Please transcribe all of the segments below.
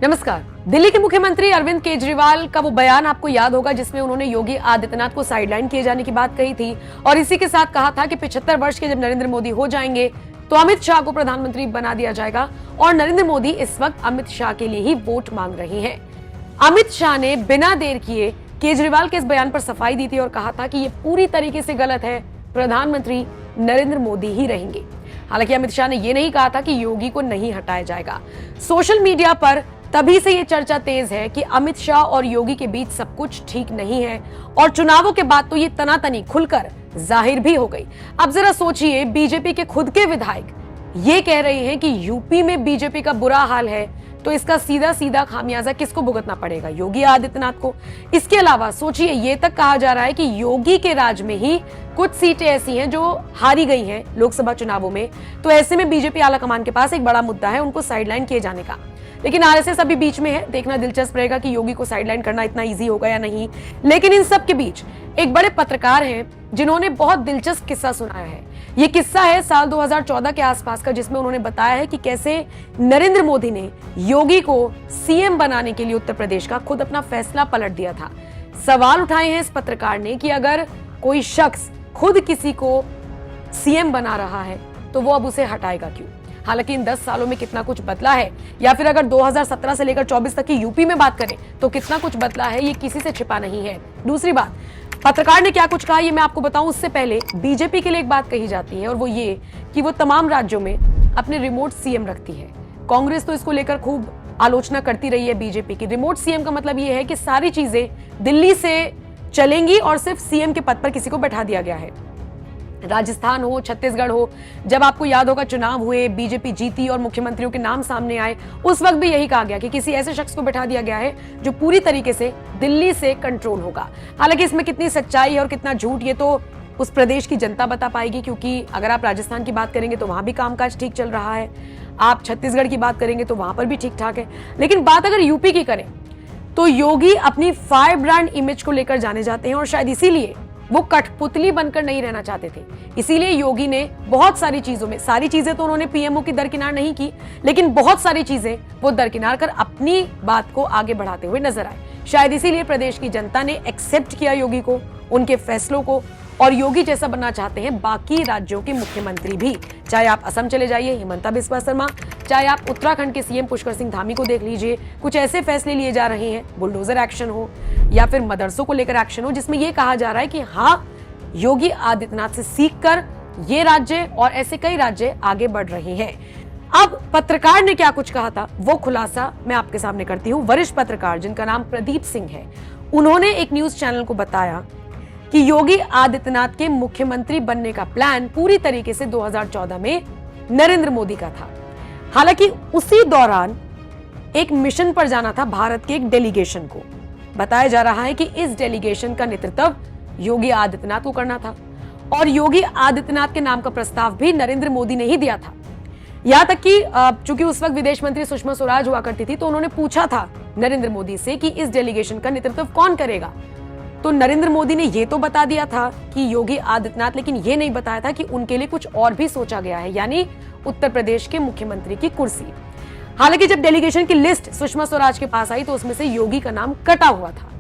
नमस्कार। दिल्ली के मुख्यमंत्री अरविंद केजरीवाल का वो बयान आपको याद होगा जिसमें उन्होंने योगी आदित्यनाथ को साइडलाइन किए जाने की बात कही थी और इसी के साथ कहा था कि 75 वर्ष के जब नरेंद्र मोदी हो जाएंगे तो अमित शाह को प्रधानमंत्री बना दिया जाएगा और नरेंद्र मोदी इस वक्त अमित शाह के लिए ही वोट मांग रहे हैं। अमित शाह ने बिना देर किए केजरीवाल के इस बयान पर सफाई दी थी और कहा था कि ये पूरी तरीके से गलत है, प्रधानमंत्री नरेंद्र मोदी ही रहेंगे। हालांकि अमित शाह ने यह नहीं कहा था कि योगी को नहीं हटाया जाएगा। सोशल मीडिया पर तभी से ये चर्चा तेज है कि अमित शाह और योगी के बीच सब कुछ ठीक नहीं है और चुनावों के बाद तो ये तनातनी खुलकर जाहिर भी हो गई। अब जरा सोचिए, बीजेपी के खुद के विधायक ये कह रहे हैं कि यूपी में बीजेपी का बुरा हाल है तो इसका सीधा सीधा खामियाजा किसको भुगतना पड़ेगा? योगी आदित्यनाथ को। इसके अलावा सोचिए, ये तक कहा जा रहा है कि योगी के राज में ही कुछ सीटें ऐसी हैं जो हारी गई हैं लोकसभा चुनावों में, तो ऐसे में बीजेपी आलाकमान के पास एक बड़ा मुद्दा है उनको साइडलाइन किए जाने का। लेकिन आरएसएस अभी बीच में है, देखना दिलचस्प रहेगा कि योगी को साइडलाइन करना इतना इजी होगा या नहीं। लेकिन इन सब के बीच एक बड़े पत्रकार हैं जिन्होंने बहुत दिलचस्प किस्सा सुनाया है। ये किस्सा है साल 2014 के आसपास का, जिसमें उन्होंने बताया है कि कैसे नरेंद्र मोदी ने योगी को सीएम बनाने के लिए उत्तर प्रदेश का खुद अपना फैसला पलट दिया था। सवाल उठाए हैं इस पत्रकार ने कि अगर कोई शख्स खुद किसी को सीएम बना रहा है तो वो अब उसे हटाएगा क्यों? हालांकि इन 10 सालों में कितना कुछ बदला है, या फिर अगर 2017 से लेकर 24 तक की यूपी में बात करें तो कितना कुछ बदला है, ये किसी से छिपा नहीं है। दूसरी बात, पत्रकार ने क्या कुछ कहा ये मैं आपको बताऊं उससे पहले बीजेपी के लिए एक बात कही जाती है और वो ये कि वो तमाम राज्यों में अपने रिमोट सीएम रखती है। कांग्रेस तो इसको लेकर खूब आलोचना करती रही है बीजेपी की। रिमोट सीएम का मतलब ये है कि सारी चीजें दिल्ली से चलेंगी और सिर्फ सीएम के पद पर किसी को बैठा दिया गया है। राजस्थान हो, छत्तीसगढ़ हो, जब आपको याद होगा चुनाव हुए, बीजेपी जीती और मुख्यमंत्रियों के नाम सामने आए, उस वक्त भी यही कहा गया कि किसी ऐसे शख्स को बैठा दिया गया है जो पूरी तरीके से दिल्ली से कंट्रोल होगा। हालांकि इसमें कितनी सच्चाई है और कितना झूठ ये तो उस प्रदेश की जनता बता पाएगी, क्योंकि अगर आप राजस्थान की बात करेंगे तो वहां भी कामकाज ठीक चल रहा है, आप छत्तीसगढ़ की बात करेंगे तो वहां पर भी ठीक ठाक है। लेकिन बात अगर यूपी की करें तो योगी अपनी फायर ब्रांड इमेज को लेकर जाने जाते हैं और शायद इसीलिए वो कठपुतली बनकर नहीं रहना चाहते थे। इसीलिए योगी ने बहुत सारी चीजों में, सारी चीजें तो उन्होंने पीएमओ की दरकिनार नहीं की, लेकिन बहुत सारी चीजें वो दरकिनार कर अपनी बात को आगे बढ़ाते हुए नजर आए। शायद इसीलिए प्रदेश की जनता ने एक्सेप्ट किया योगी को, उनके फैसलों को, और योगी जैसा बनना चाहते हैं बाकी राज्यों के मुख्यमंत्री भी। चाहे आप असम चले जाइए, हिमंता बिस्वा शर्मा, चाहे आप उत्तराखंड के सीएम पुष्कर सिंह धामी को देख लीजिए, कुछ ऐसे फैसले लिए जा रहे हैं, बुलडोजर एक्शन हो या फिर मदरसों को लेकर एक्शन हो, जिसमें यह कहा जा रहा है कि हाँ, योगी आदित्यनाथ से सीखकर ये राज्य और ऐसे कई राज्य आगे बढ़ रहे हैं। अब पत्रकार ने क्या कुछ कहा था वो खुलासा मैं आपके सामने करती हूँ। वरिष्ठ पत्रकार जिनका नाम प्रदीप सिंह है, उन्होंने एक न्यूज चैनल को बताया कि योगी आदित्यनाथ के मुख्यमंत्री बनने का प्लान पूरी तरीके से 2014 में नरेंद्र मोदी का था। हालांकि उसी दौरान एक मिशन पर जाना था भारत के एक डेलीगेशन को। बताया जा रहा है कि इस डेलीगेशन का नेतृत्व योगी आदित्यनाथ को करना था और योगी आदित्यनाथ के नाम का प्रस्ताव भी नरेंद्र मोदी ने ही दिया था। यहां तक कि चूंकि उस वक्त विदेश मंत्री सुषमा स्वराज हुआ करती थी तो उन्होंने पूछा था नरेंद्र मोदी से कि इस डेलीगेशन का नेतृत्व कौन करेगा, तो नरेंद्र मोदी ने यह तो बता दिया था कि योगी आदित्यनाथ, लेकिन यह नहीं बताया था कि उनके लिए कुछ और भी सोचा गया है, यानी उत्तर प्रदेश के मुख्यमंत्री की कुर्सी। हालांकि जब डेलीगेशन की लिस्ट सुषमा स्वराज के पास आई तो उसमें से योगी का नाम कटा हुआ था।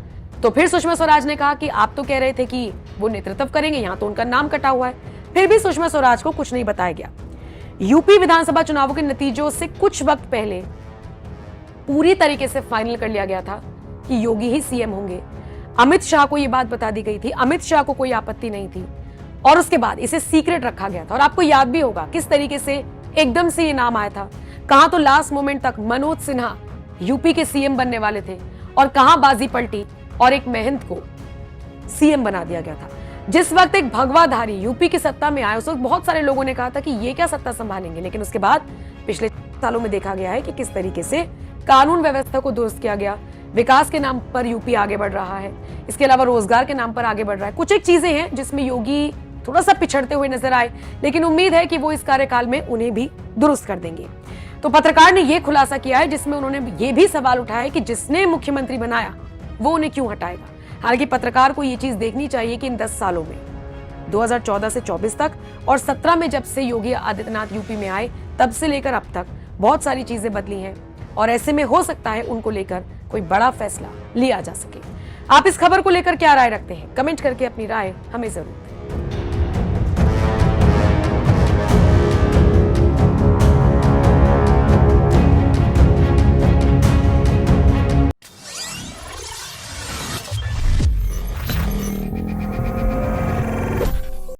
तो फिर सुषमा स्वराज ने कहा कि आप तो कह रहे थे कि वो नेतृत्व करेंगे, यहां तो उनका नाम कटा हुआ है। फिर भी सुषमा स्वराज को कुछ नहीं बताया गया। यूपी विधानसभा चुनावों के नतीजों से कुछ वक्त पहले पूरी तरीके से फाइनल कर लिया गया था कि योगी ही सीएम होंगे। अमित शाह को यह बात बता दी गई थी, अमित शाह को कोई आपत्ति नहीं थी और उसके बाद इसे सीक्रेट रखा गया था। और आपको याद भी होगा किस तरीके से एकदम से ये नाम आया था। कहां तो लास्ट मोमेंट तक मनोज सिन्हा यूपी के सीएम बनने वाले थे और कहां बाजी पलटी और एक महंत को सीएम बना दिया गया था। जिस वक्त एक भगवाधारी यूपी की सत्ता में आए उस वक्त बहुत सारे लोगों ने कहा था कि ये क्या सत्ता संभालेंगे, लेकिन उसके बाद पिछले सालों में देखा गया है कि किस तरीके से कानून व्यवस्था को दुरुस्त किया गया, विकास के नाम पर यूपी आगे बढ़ रहा है, इसके अलावा रोजगार के नाम पर आगे बढ़ रहा है। कुछ एक चीजें हैं जिसमें योगी थोड़ा सा पिछड़ते हुए नजर आए, लेकिन उम्मीद है कि वो इस कार्यकाल में उन्हें भी दुरुस्त कर देंगे। तो पत्रकार ने यह खुलासा किया है जिसमें उन्होंने ये भी सवाल उठाया कि जिसने मुख्यमंत्री बनाया वो उन्हें क्यों हटाएगा। हालांकि पत्रकार को यह चीज देखनी चाहिए कि इन 10 सालों में 2014 से 24 तक और 17 में जब से योगी आदित्यनाथ यूपी में आए तब से लेकर अब तक बहुत सारी चीजें बदली हैं। और ऐसे में हो सकता है उनको लेकर कोई बड़ा फैसला लिया जा सके। आप इस खबर को लेकर क्या राय रखते हैं? कमेंट करके अपनी राय हमें जरूर दें।